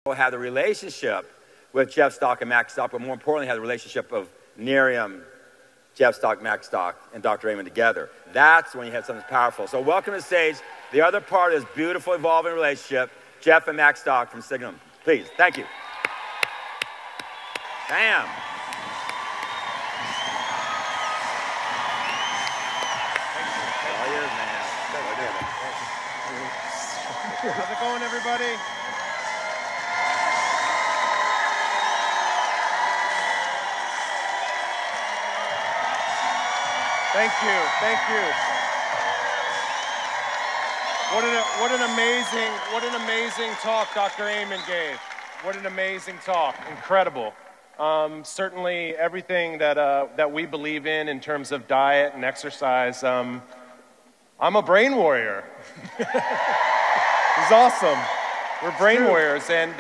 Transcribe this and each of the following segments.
had the relationship with Jeff Stock and Max Stock, but more importantly, had the relationship of Nerium, Jeff Stock, Max Stock, and Dr. Amen together. That's when you have something powerful. So welcome to the stage. The other part is beautiful, evolving relationship, Jeff and Max Stock from Signum. Please, thank you. Bam. All yours, man. How's it going, everybody? Thank you, thank you. What an amazing talk Dr. Amen gave. What an amazing talk, incredible. Certainly everything that we believe in terms of diet and exercise. I'm a brain warrior. It's awesome. We're brain warriors, and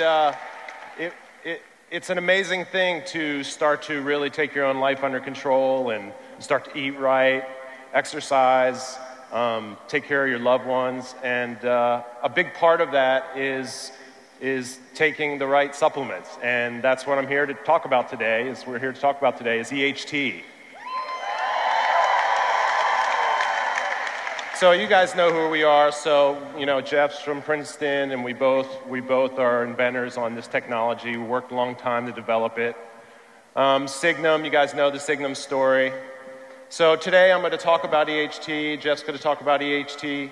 it's an amazing thing to start to really take your own life under control and start to eat right, exercise, take care of your loved ones, and a big part of that is taking the right supplements, and that's what I'm here to talk about today. Is EHT. So you guys know who we are. So you know Jeff's from Princeton, and we both are inventors on this technology. We worked a long time to develop it. Signum, you guys know the Signum story. So today I'm going to talk about EHT. Jeff's going to talk about EHT.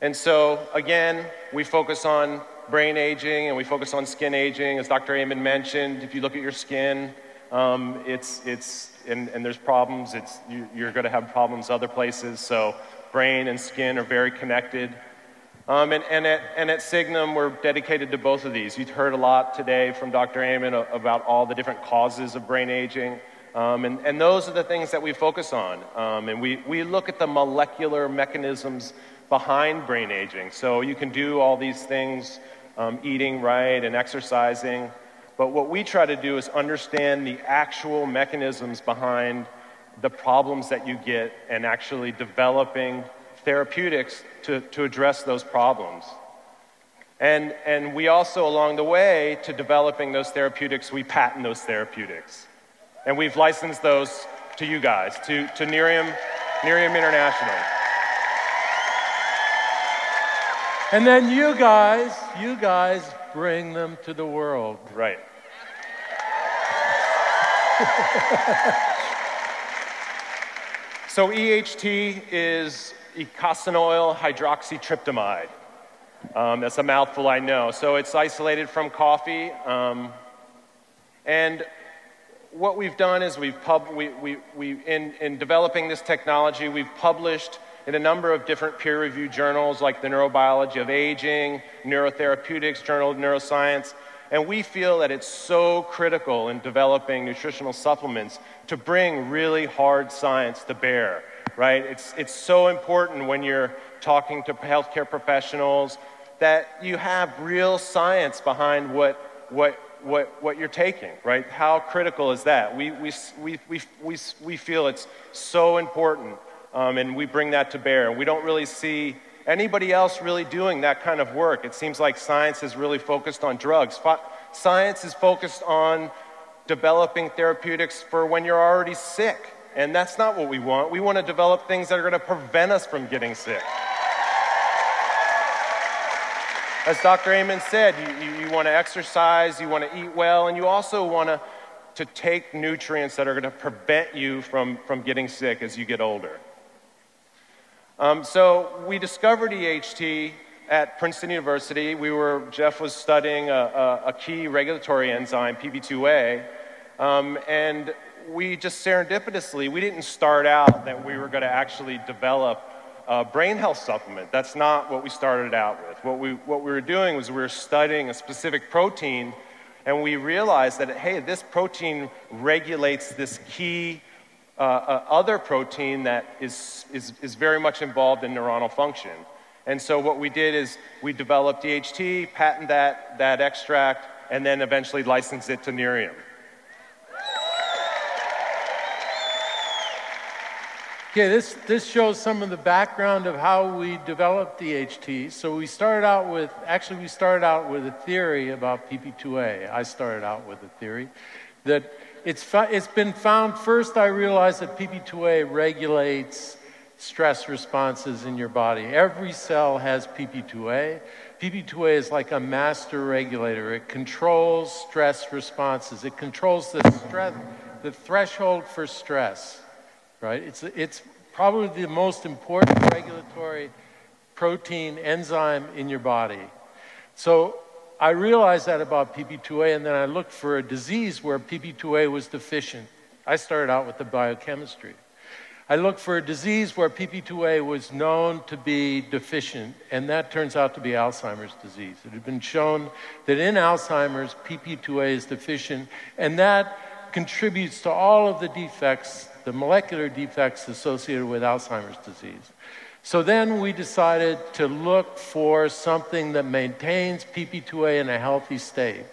And so again, we focus on brain aging and we focus on skin aging. As Dr. Amen mentioned, if you look at your skin, and there's problems. You're going to have problems other places. So brain and skin are very connected. And at Signum, we're dedicated to both of these. You've heard a lot today from Dr. Amen about all the different causes of brain aging. And those are the things that we focus on. And we look at the molecular mechanisms behind brain aging. So you can do all these things, eating right and exercising. But what we try to do is understand the actual mechanisms behind the problems that you get and actually developing therapeutics to address those problems. And we also, along the way, to developing those therapeutics, we patent those therapeutics. And we've licensed those to you guys, to Nerium International. And then you guys bring them to the world. Right. So EHT is eicosanoyl hydroxytryptamide. That's a mouthful, I know. So it's isolated from coffee. And what we've done is in developing this technology, we've published in a number of different peer-reviewed journals like the Neurobiology of Aging, Neurotherapeutics, Journal of Neuroscience, and we feel that it's so critical in developing nutritional supplements to bring really hard science to bear, right? It's so important when you're talking to healthcare professionals that you have real science behind what you're taking, right? How critical is that? We feel it's so important, and we bring that to bear. And we don't really see anybody else really doing that kind of work. It seems like science is really focused on drugs. Science is focused on developing therapeutics for when you're already sick, and that's not what we want. We want to develop things that are going to prevent us from getting sick. As Dr. Amen said, you want to exercise, you want to eat well, and you also want to take nutrients that are going to prevent you from getting sick as you get older. So we discovered EHT at Princeton University. Jeff was studying a key regulatory enzyme, PB2A, and we just serendipitously, we didn't start out that we were going to actually develop a brain health supplement. That's not what we started out with. What we were doing was we were studying a specific protein, and we realized that, hey, this protein regulates this key other protein that is very much involved in neuronal function. And so what we did is we developed EHT, patented that extract, and then eventually licensed it to Nerium. Okay, this shows some of the background of how we developed EHT. So we started out with a theory about PP2A. I started out with a theory that it's been found. First, I realized that PP2A regulates stress responses in your body. Every cell has PP2A. PP2A is like a master regulator. It controls stress responses. It controls the threshold for stress. Right? It's probably the most important regulatory protein enzyme in your body. So I realized that about PP2A, and then I looked for a disease where PP2A was deficient. I started out with the biochemistry. I looked for a disease where PP2A was known to be deficient, and that turns out to be Alzheimer's disease. It had been shown that in Alzheimer's, PP2A is deficient, and that contributes to all of the defects, the molecular defects associated with Alzheimer's disease. So then we decided to look for something that maintains PP2A in a healthy state.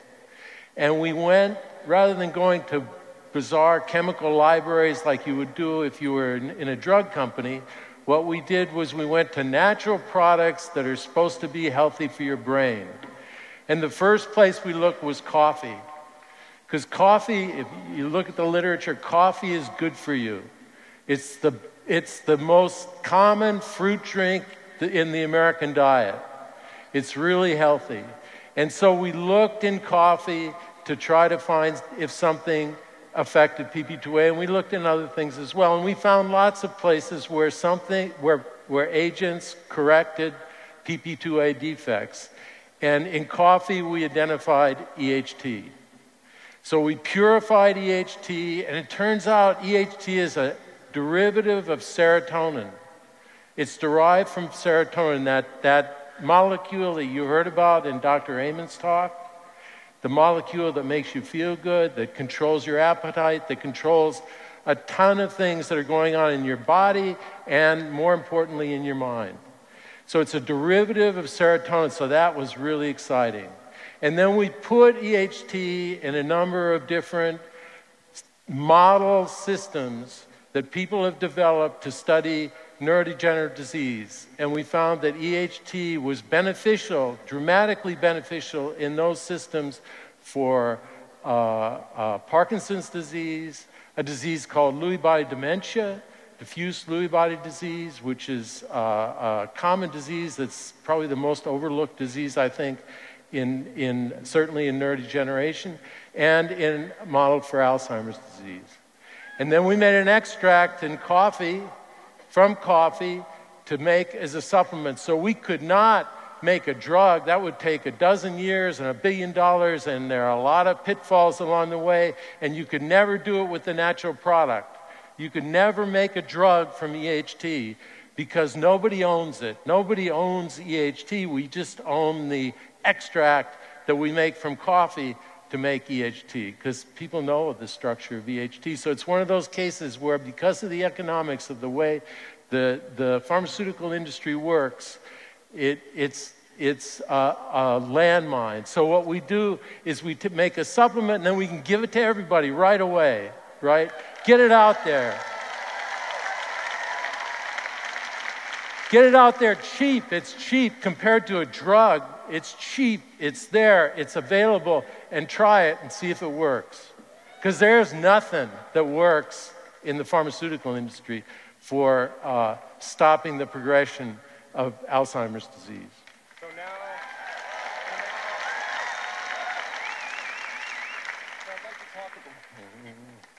And we went, rather than going to bizarre chemical libraries like you would do if you were in a drug company, what we did was we went to natural products that are supposed to be healthy for your brain. And the first place we looked was coffee. Because coffee, if you look at the literature, coffee is good for you. It's the most common fruit drink in the American diet. It's really healthy. And so we looked in coffee to try to find if something affected PP2A, and we looked in other things as well. And we found lots of places where where agents corrected PP2A defects. And in coffee, we identified EHT. So we purified EHT, and it turns out EHT is a derivative of serotonin. It's derived from serotonin, that molecule that you heard about in Dr. Amen's talk, the molecule that makes you feel good, that controls your appetite, that controls a ton of things that are going on in your body and, more importantly, in your mind. So it's a derivative of serotonin, so that was really exciting. And then we put EHT in a number of different model systems that people have developed to study neurodegenerative disease. And we found that EHT was beneficial, dramatically beneficial in those systems for Parkinson's disease, a disease called Lewy body dementia, diffuse Lewy body disease, which is a common disease that's probably the most overlooked disease, I think, certainly in neurodegeneration, and in modeled for Alzheimer's disease. And then we made an extract from coffee to make as a supplement. So we could not make a drug. That would take a dozen years and $1 billion, and there are a lot of pitfalls along the way, and you could never do it with the natural product. You could never make a drug from EHT because nobody owns it. Nobody owns EHT. We just own the extract that we make from coffee to make EHT, because people know the structure of EHT. So it's one of those cases where, because of the economics of the way the pharmaceutical industry works, it's a landmine. So what we do is we make a supplement, and then we can give it to everybody right away, right? Get it out there. Get it out there cheap. It's cheap compared to a drug. It's cheap. It's there. It's available. And try it and see if it works. Because there's nothing that works in the pharmaceutical industry for stopping the progression of Alzheimer's disease. So now I'd like to talk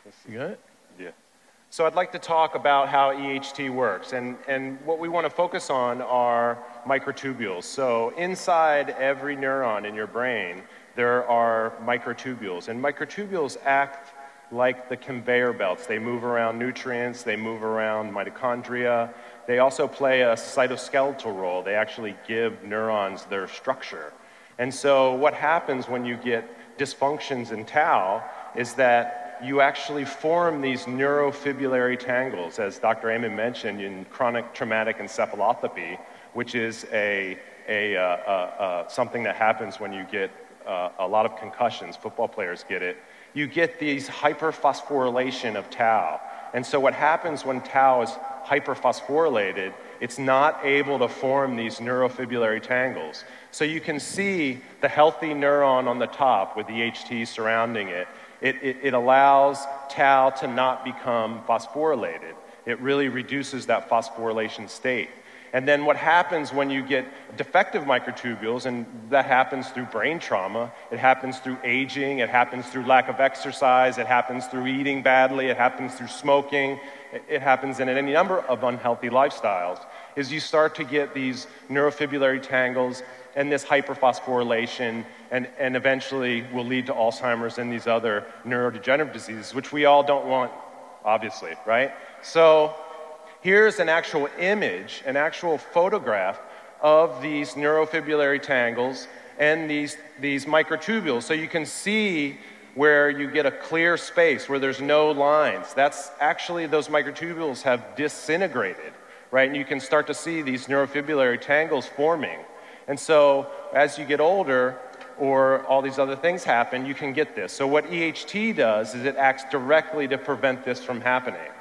about... You got it? Yeah. So I'd like to talk about how EHT works, and what we want to focus on are microtubules. So inside every neuron in your brain, there are microtubules, and microtubules act like the conveyor belts. They move around nutrients, they move around mitochondria. They also play a cytoskeletal role. They actually give neurons their structure. And so what happens when you get dysfunctions in tau is that you actually form these neurofibrillary tangles, as Dr. Amen mentioned, in chronic traumatic encephalopathy, which is something that happens when you get a lot of concussions. Football players get it. You get these hyperphosphorylation of tau. And so what happens when tau is hyperphosphorylated, it's not able to form these neurofibrillary tangles. So you can see the healthy neuron on the top with the EHT surrounding it. It allows tau to not become phosphorylated. It really reduces that phosphorylation state. And then what happens when you get defective microtubules, and that happens through brain trauma, it happens through aging, it happens through lack of exercise, it happens through eating badly, it happens through smoking, it happens in any number of unhealthy lifestyles, is you start to get these neurofibrillary tangles and this hyperphosphorylation, and eventually will lead to Alzheimer's and these other neurodegenerative diseases, which we all don't want, obviously, right? So here's an actual image, an actual photograph of these neurofibrillary tangles and these microtubules. So you can see where you get a clear space, where there's no lines. That's actually, those microtubules have disintegrated, right? And you can start to see these neurofibrillary tangles forming. And so as you get older, or all these other things happen, you can get this. So what EHT does is it acts directly to prevent this from happening.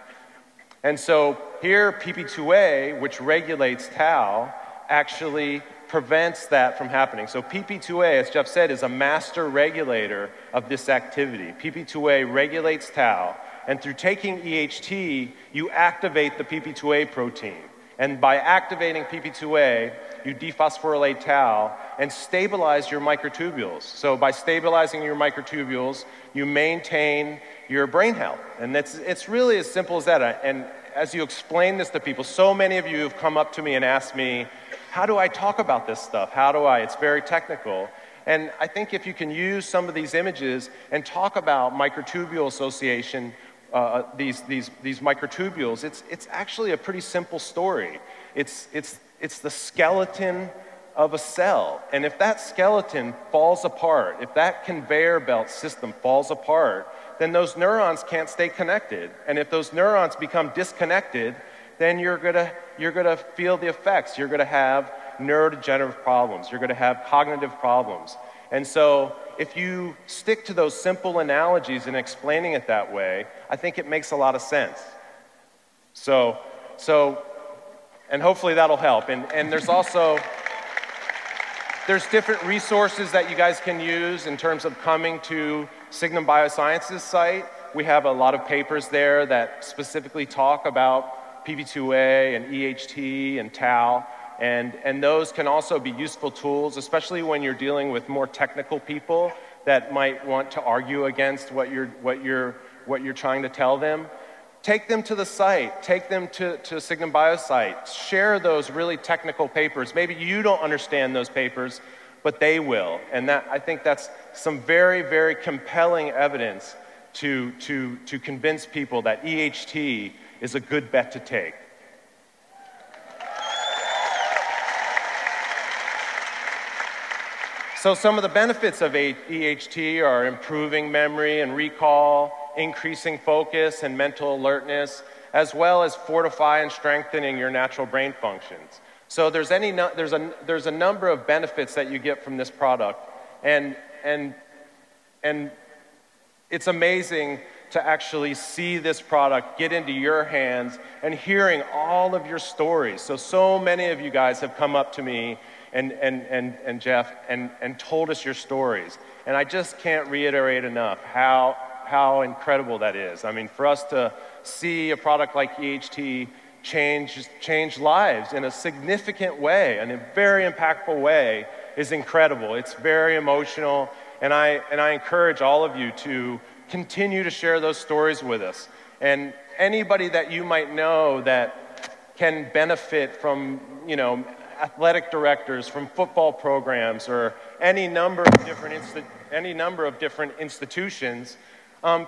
And so here, PP2A, which regulates tau, actually prevents that from happening. So PP2A, as Jeff said, is a master regulator of this activity. PP2A regulates tau, and through taking EHT, you activate the PP2A protein. And by activating PP2A, you dephosphorylate tau and stabilize your microtubules. So by stabilizing your microtubules, you maintain your brain health. And it's really as simple as that. And as you explain this to people, so many of you have come up to me and asked me, how do I talk about this stuff? It's very technical. And I think if you can use some of these images and talk about microtubule association, these microtubules, it's actually a pretty simple story. It's the skeleton of a cell. And if that skeleton falls apart, if that conveyor belt system falls apart, then those neurons can't stay connected. And if those neurons become disconnected, then you're gonna feel the effects. You're gonna have neurodegenerative problems. You're gonna have cognitive problems. And so if you stick to those simple analogies and explaining it that way, I think it makes a lot of sense. So and hopefully that'll help. And there's also, there's different resources that you guys can use in terms of coming to Signum Biosciences site. We have a lot of papers there that specifically talk about PP2A and EHT and tau. And those can also be useful tools, especially when you're dealing with more technical people that might want to argue against what you're trying to tell them. Take them to the site, take them to Signum Biosite, share those really technical papers. Maybe you don't understand those papers, but they will. And I think that's some very, very compelling evidence to convince people that EHT is a good bet to take. So some of the benefits of EHT are improving memory and recall, increasing focus and mental alertness, as well as fortify and strengthening your natural brain functions. So there's a number of benefits that you get from this product, and it's amazing to actually see this product get into your hands and hearing all of your stories. So many of you guys have come up to me and Jeff and told us your stories, and I just can't reiterate enough how incredible that is. I mean, for us to see a product like EHT change lives in a significant way, in a very impactful way, is incredible. It's very emotional, and I encourage all of you to continue to share those stories with us. And anybody that you might know that can benefit from, athletic directors, from football programs, or any number of different institutions,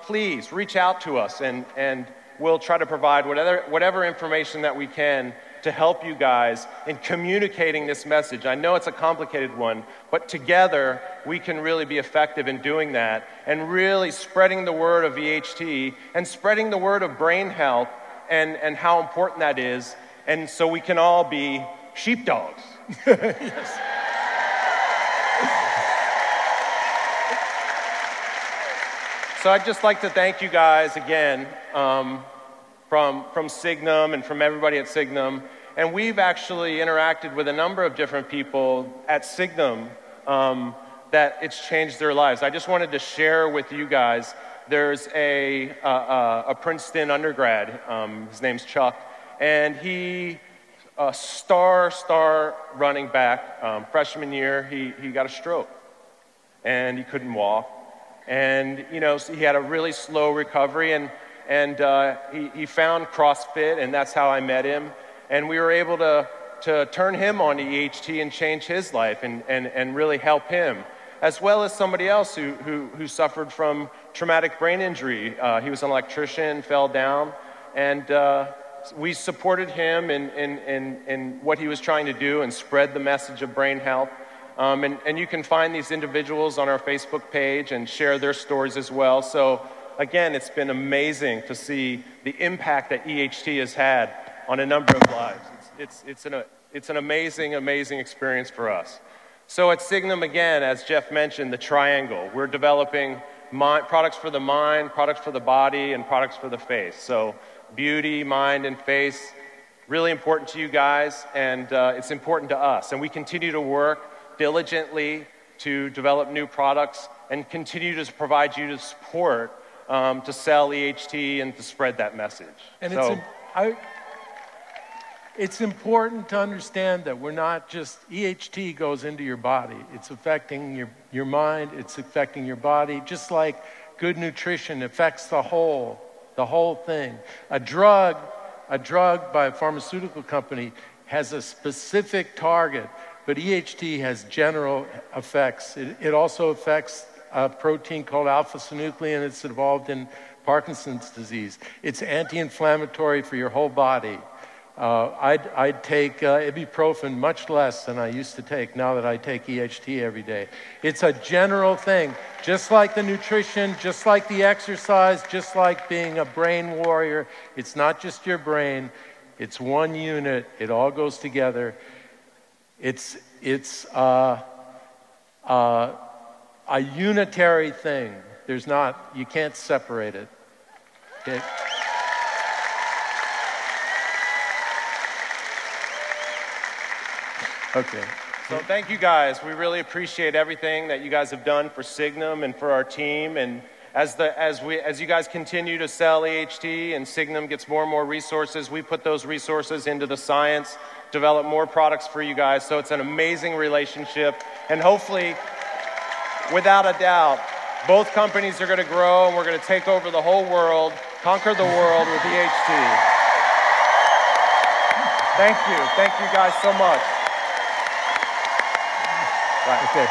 please reach out to us, and we'll try to provide whatever information that we can to help you guys in communicating this message. I know it's a complicated one, but together we can really be effective in doing that and really spreading the word of EHT and spreading the word of brain health and how important that is, and so we can all be sheepdogs. Yes. So I'd just like to thank you guys again from Signum and from everybody at Signum. And we've actually interacted with a number of different people at Signum that it's changed their lives. I just wanted to share with you guys, there's a Princeton undergrad, his name's Chuck, and he, a star running back, freshman year, he got a stroke, and he couldn't walk. And, you know, so he had a really slow recovery, and he found CrossFit, and that's how I met him. And we were able to turn him on to EHT and change his life and really help him, as well as somebody else who suffered from traumatic brain injury. He was an electrician, fell down, and we supported him in what he was trying to do and spread the message of brain health. And you can find these individuals on our Facebook page and share their stories as well. So again, it's been amazing to see the impact that EHT has had on a number of lives. It's an amazing, amazing experience for us. So at Signum, again, as Jeff mentioned, the triangle. We're developing products for the mind, products for the body, and products for the face. So beauty, mind, and face, really important to you guys, and it's important to us. And we continue to work diligently to develop new products and continue to provide you the support to sell EHT and to spread that message. And it's important to understand that we're not just, EHT goes into your body. It's affecting your mind, it's affecting your body, just like good nutrition affects the whole thing. A drug by a pharmaceutical company has a specific target, but EHT has general effects. It also affects a protein called alpha-synuclein. It's involved in Parkinson's disease. It's anti-inflammatory for your whole body. I'd take ibuprofen much less than I used to take now that I take EHT every day. It's a general thing, just like the nutrition, just like the exercise, just like being a brain warrior. It's not just your brain, it's one unit, it all goes together. It's a unitary thing. There's not, you can't separate it. Okay? Okay. So thank you guys. We really appreciate everything that you guys have done for Signum and for our team. And as you guys continue to sell EHT and Signum gets more and more resources, we put those resources into the science, develop more products for you guys. So it's an amazing relationship. And hopefully, without a doubt, both companies are going to grow and we're going to take over the whole world, conquer the world with EHT. Thank you. Thank you guys so much. Right. Okay.